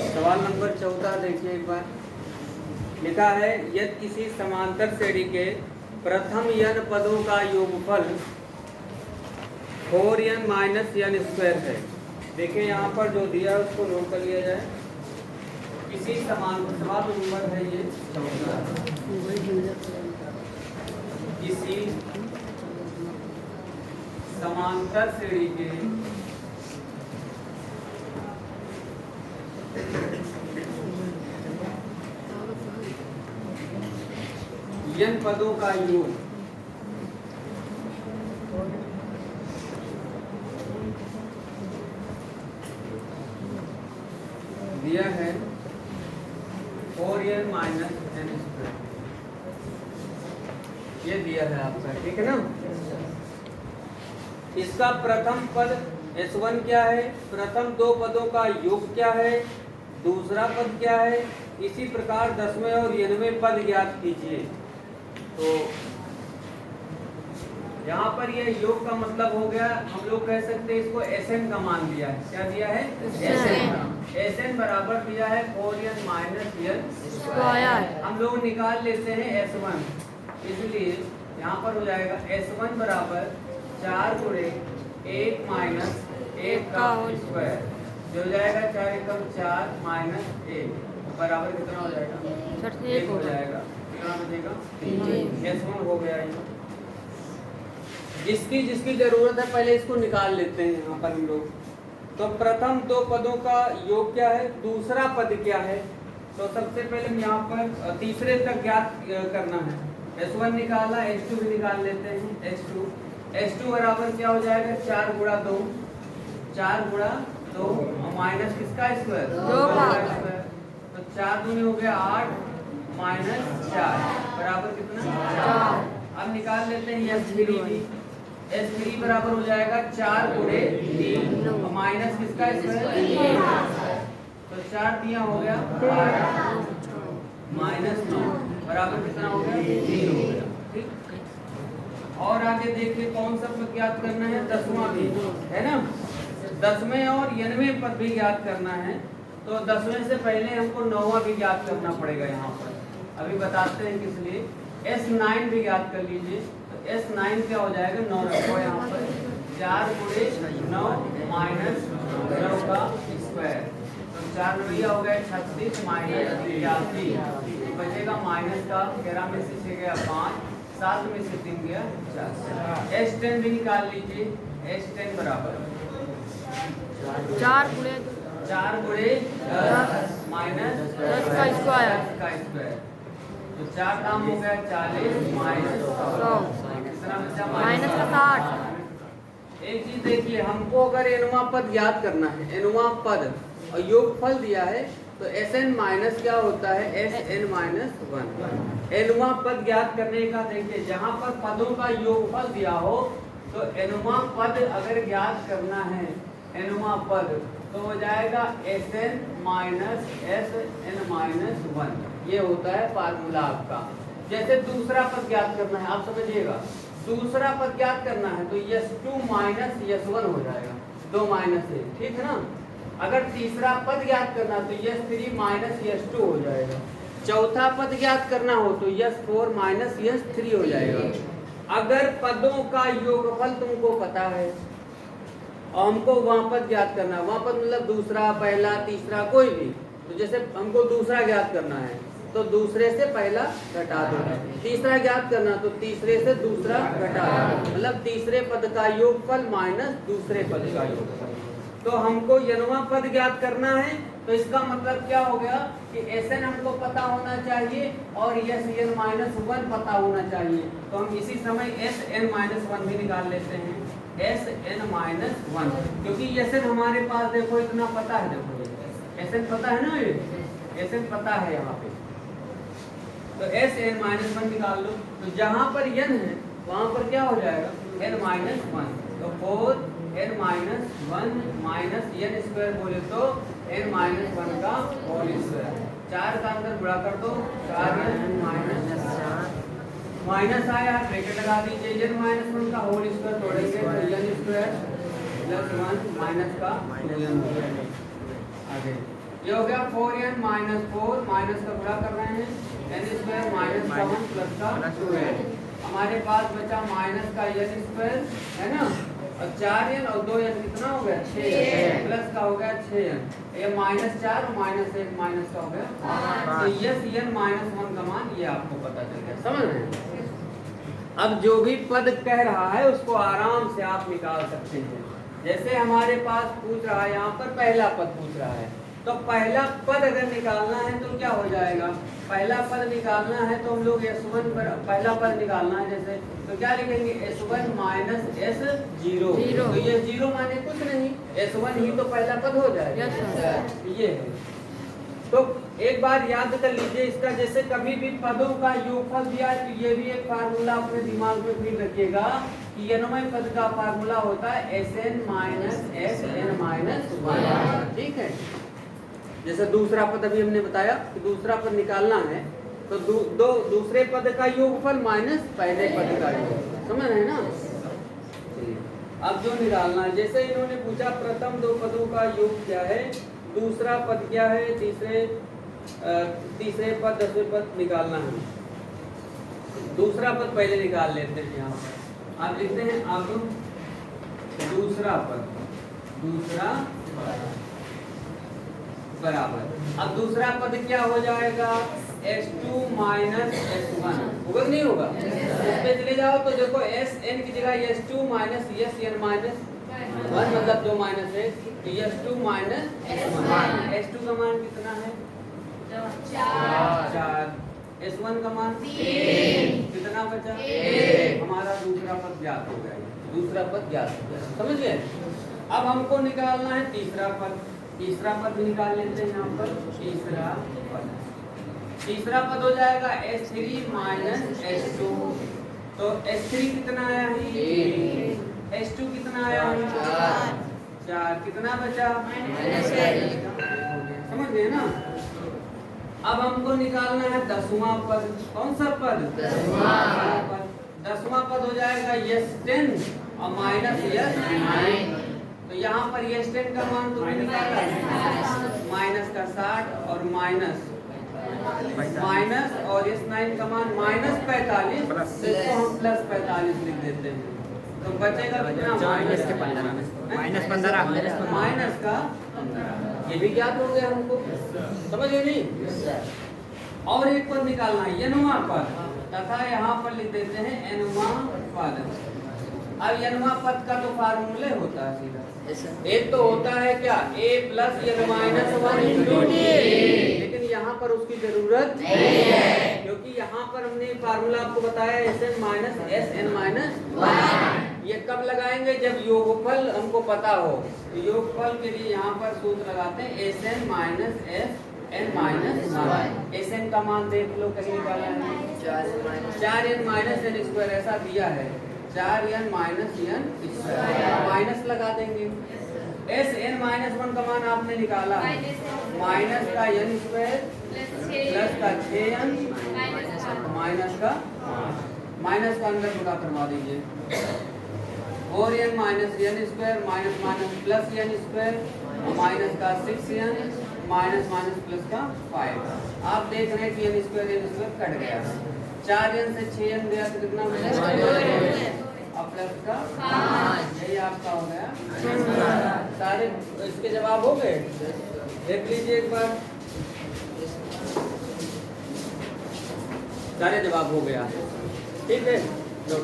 सवाल नंबर 14 देखिए एक बार। लिखा है यदि किसी समांतर श्रेणी के प्रथम n पदों का योगफल 4n माइनस n स्क्वायर है। देखिए यहाँ पर जो दिया है उसको नोट कर लिया जाए। किसी समांतर सवाल नंबर है ये 14। किसी समांतर श्रेणी के n पदों का योग दिया है 4n माइनस n स्क्वायर। ये दिया है आपका, ठीक है ना। इसका प्रथम पद S1 क्या है, प्रथम दो पदों का योग क्या है, दूसरा पद क्या है। इसी प्रकार 10वें और 11वें पद ज्ञात कीजिए। तो यहाँ पर ये योग का मतलब हो गया, हम लोग कह सकते हैं इसको Sn का मान दिया है। क्या दिया है? Sn का। Sn बराबर दिया है 4n माइनस n स्क्वायर। हम लोग निकाल लेते हैं S1, इसलिए यहाँ पर हो जाएगा S1 बराबर 4 गुणे 1 माइनस 1 का स्क्वायर, जो हो जाएगा 4 एकम 4 माइनस 1 बराबर कितना हो जाएगा? 1 हो जाएगा। कितना बचेगा? S1 हो गया है। जिसकी जिसकी जरूरत है पहले इसको निकाल लेते हैं यहाँ पर हम लोग। तो प्रथम दो पदों का योग क्या है, दूसरा पद क्या है। तो सबसे पहले हम यहाँ पर तीसरे तक ज्ञात करना है। S1 निकाला, S2 भी निकाल लेते हैं। S2 बराबर क्या हो जाएगा? 4 गुणा 2, 4 गुणा 2 माइनस किसका स्क्वायर? 2 का स्क्वायर। तो 4 दूनी हो गया 8 माइनस 4 बराबर कितना? 4। अब निकाल लेते हैं S3 S3 बराबर हो जाएगा 4 गुणे 3 माइनस किसका स्क्वायर? तो 4 दिया हो गया 8 माइनस 9 बराबर कितना हो गया? 3 हो गया। ठीक। और आगे देखिए कौन सा पद ज्ञात करना है? 10वां भी है ना। 10वें और 11वें पद भी ज्ञात करना है। तो 10वें से पहले हमको 9वां भी ज्ञात करना पड़ेगा। यहाँ पर अभी बताते हैं किस लिए। S9 भी ज्ञात कर लीजिए। तो S9 क्या हो जाएगा? 9 रखो यहाँ पर, 4 गुणे 9 माइनस 9 का स्क्वायर। तो 4 नवैया हो गया 36 माइनस 83 बचेगा माइनस का। 13 में से 6 गया 5, 7 में से 3 गया 4। S10 भी निकाल लीजिए। S10 बराबर 4 गुणे 10 माइनस 10 का स्क्वायर। तो 4 दाम हो गया 40 माइनस 100 माइनस का 60। एक चीज देखिए, हमको अगर एनवा पद याद करना है, एनवा पद और योगफल दिया है तो Sn माइनस क्या होता है? Sn minus 1। एनवा पद ज्ञात करने का देखिए, जहाँ पर पदों का योगफल दिया हो तो एनवा पद अगर ज्ञात करना है, एनवा पद तो हो जाएगा Sn माइनस Sn माइनस 1। ये होता है फार्मूला आपका। जैसे दूसरा पद ज्ञात करना है, आप समझिएगा, दूसरा पद ज्ञात करना है तो S2 माइनस S1 हो जाएगा, 2 माइनस 1, ठीक है ना। अगर तीसरा पद ज्ञात करना तो S3 माइनस S2 हो जाएगा। चौथा पद ज्ञात करना हो तो S4 माइनस S3 हो जाएगा। अगर पदों का योगफल तुमको पता है और हमको वहाँ पद ज्ञात करना है, वहाँ पद मतलब दूसरा, पहला, तीसरा कोई भी, तो जैसे हमको दूसरा ज्ञात करना है तो दूसरे से पहला घटा दो, तीसरा ज्ञात करना तो तीसरे से दूसरा घटा दो, मतलब तीसरे पद का योगफल माइनस दूसरे पद का योगफल। तो हमको यनवा पद ज्ञात करना है तो इसका मतलब क्या हो गया कि Sn हमको पता होना चाहिए और Sn माइनस 1 पता होना चाहिए। तो हम इसी समय Sn माइनस 1 भी निकाल लेते हैं, Sn माइनस 1, क्योंकि Sn हमारे पास देखो इतना पता है। देखो Sn पता है ना, ये Sn पता है यहाँ पे। तो Sn माइनस 1 निकाल लो। तो जहाँ पर n है वहाँ पर क्या हो जाएगा? n minus 1। तो 4n minus 1 minus n square बोले तो n माइनस 1 का होल स्क्वायर। 4 का अंदर गुणा कर दो, 4n माइनस 4 माइनस आया, ब्रैकेट लगा दीजिए। n माइनस 1 का होल स्क्वायर तोड़ेंगे तो n स्क्वायर प्लस 1 माइनस का 2n। आगे ये हो गया 4n माइनस 4 माइनस का गुणा कर रहे हैं n स्क्वायर माइनस का 1 प्लस का 2n। हमारे पास बचा माइनस का n स्क्वायर है ना, और 4n और 2n कितना हो गया 6n प्लस का हो गया 6n, ये माइनस 4 और माइनस 1 माइनस का हो गया। तो यस n माइनस 1 का मान ये आपको पता चल गया, समझ रहे हैं। अब जो भी पद कह रहा है उसको आराम से आप निकाल सकते हैं। जैसे हमारे पास पूछ रहा है, यहाँ पर पहला पद पूछ रहा है, तो पहला पद अगर निकालना है तो क्या हो जाएगा, पहला पद निकालना है तो हम लोग S1 पर पहला पद निकालना है, जैसे तो क्या लिखेंगे S1 माइनस S0। तो ये 0 माने कुछ नहीं, S1 ही तो पहला पद हो जाएगा। ये है, तो एक बार याद कर लीजिए इसका, जैसे कभी भी पदों का योगफल दिया है तो ये भी एक फार्मूला अपने दिमाग में फिर रखिएगा कि n पद का फार्मूला होता है Sn माइनस Sn माइनस 1। ठीक है, जैसे दूसरा पद अभी हमने बताया कि दूसरा पद निकालना है तो दूसरे पद का योगफल माइनस पहले पद का योगफल, समझ रहे हैं ना। अब जो निकालना है, जैसे इन्होंने पूछा प्रथम दो पदों का योग क्या है, दूसरा पद क्या है, तीसरे पद दसवें पद निकालना है। दूसरा पद पहले निकाल लेते हैं। यहाँ पर आप लिखते हैं अब दूसरा पद, दूसरा बराबर, अब दूसरा पद क्या हो जाएगा S2 माइनस S1, होगा कि नहीं होगा। इस पे चले जाओ तो देखो Sn की जगह S2 माइनस Sn माइनस 1 मतलब 2 माइनस 1, तो S2 माइनस S1। S2 का मान कितना है 4, S1 का मान 3, कितना बचा 1। हमारा दूसरा पद ज्ञात हो गया, दूसरा पद ज्ञात हो गया, समझ गए। अब हमको निकालना है तीसरा पद, तीसरा पद निकाल लेते हैं। यहाँ पर तीसरा पद हो जाएगा S3 माइनस S2, तो S3 कितना आया है, S2 कितना आया है 4, कितना बचा समझ गए ना। अब हमको निकालना है 10वां पद, कौन सा पद 10वां पद हो जाएगा S10 और माइनस S9, तो यहाँ पर S10 का मान तो निकाला माइनस का 60 और माइनस और S9 का मान माइनस 45, तो इसको हम प्लस 45 लिख देते हैं, तो बचेगा कितना माइनस 15 माइनस का 15। ये भी ज्ञात हो गया हमको, समझ गए नहीं। और एक पद निकालना है n वां पद, तथा यहाँ पर लिख देते हैं n वां पद। अब n वां पद का तो फार्मूले होता है सीधा, एक तो होता है क्या a plus n minus 1 into d, लेकिन यहाँ पर उसकी जरूरत नहीं है क्योंकि यहाँ पर हमने फार्मूला आपको बताया Sn माइनस Sn माइनस 1। ये कब लगाएंगे जब योगफल हमको पता हो, तो योगफल के लिए यहाँ पर सूत्र लगाते हैं Sn minus Sn minus 1। Sn का मान देख लो कहीं निकाला है 4n माइनस n स्क्वायर, ऐसा दिया है 4n minus n square, minus लगा देंगे। Sn माइनस 1 का मान आपने निकाला है माइनस का n स्क्वायर प्लस का 6n माइनस का अंदर गुणा करवा दीजिए, 4n minus n square minus minus plus n square minus का 6n माइनस माइनस प्लस का 5। आप देख रहे हैं कि n स्क्वायर कट गया, 4n से 6n गया तो कितना मिला और प्लस का 5, यही आपका हो गया। सारे इसके जवाब हो गए, देख लीजिए एक बार, सारे जवाब हो गया। ठीक है, नोट